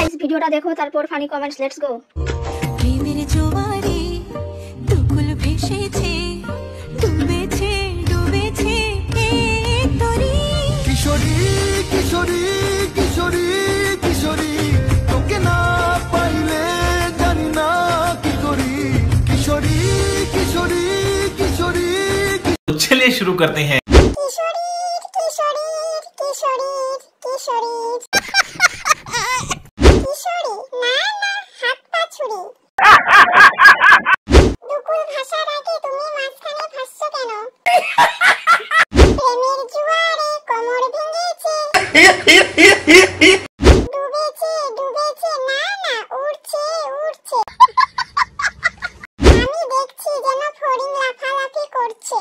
Guys ভিডিওটা দেখো তারপর ফানি কমেন্টস, লেটস গো। প্রেমের জোয়ারে দুকুল ভেসেছে, ডুবেছে ডুবেছে এই তরি। কিশোরী কিশোরী কিশোরী কিশোরী, তোকে না পাইলে জানি না কি করি। কিশোরী কিশোরী কিশোরী। चलिए शुरू करते हैं। কিশোরী কিশোরী কিশোরী কিশোরী কিশোরী, না না হাত পা ছুরি। দুকুল ভাষার আগে তুমি মাঝখানে ভাসছো কেন? প্রেমের জোয়ারে কোমর ভেঙেছে, ডুবেছে ডুবেছে, না না উড়ছে উড়ছে। আমি দেখছি যেন ফড়িং লাফালাফি করছে।